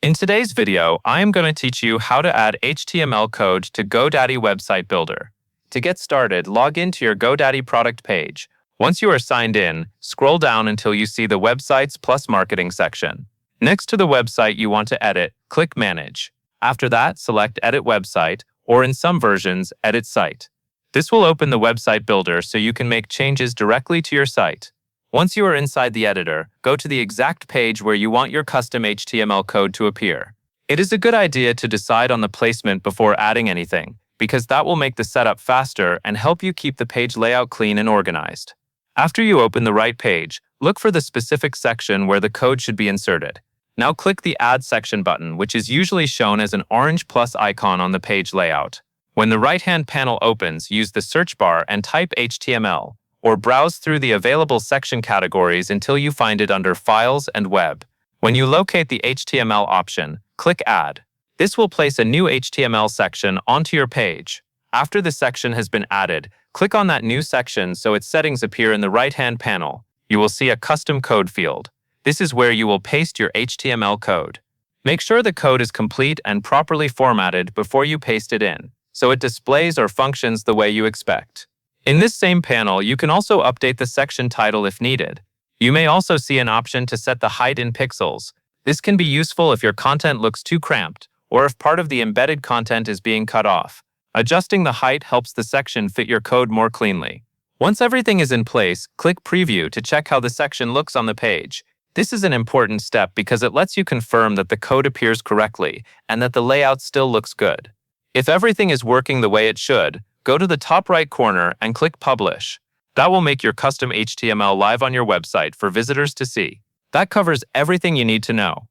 In today's video, I am going to teach you how to add HTML code to Godaddy website builder. To get started, log into your Godaddy product page. Once you are signed in, scroll down until you see the Websites plus Marketing section. Next to the website you want to edit, click Manage. After that, select Edit Website, or in some versions, Edit Site. This will open the website builder so you can make changes directly to your site. Once you are inside the editor, go to the exact page where you want your custom HTML code to appear. It is a good idea to decide on the placement before adding anything, because that will make the setup faster and help you keep the page layout clean and organized. After you open the right page, look for the specific section where the code should be inserted. Now click the Add Section button, which is usually shown as an orange plus icon on the page layout. When the right-hand panel opens, use the search bar and type HTML, or browse through the available section categories until you find it under Files and Web. When you locate the HTML option, click Add. This will place a new HTML section onto your page. After the section has been added, click on that new section so its settings appear in the right-hand panel. You will see a custom code field. This is where you will paste your HTML code. Make sure the code is complete and properly formatted before you paste it in, so it displays or functions the way you expect. In this same panel, you can also update the section title if needed. You may also see an option to set the height in pixels. This can be useful if your content looks too cramped, or if part of the embedded content is being cut off. Adjusting the height helps the section fit your code more cleanly. Once everything is in place, click Preview to check how the section looks on the page. This is an important step because it lets you confirm that the code appears correctly and that the layout still looks good. If everything is working the way it should, go to the top right corner and click Publish. That will make your custom HTML live on your website for visitors to see. That covers everything you need to know.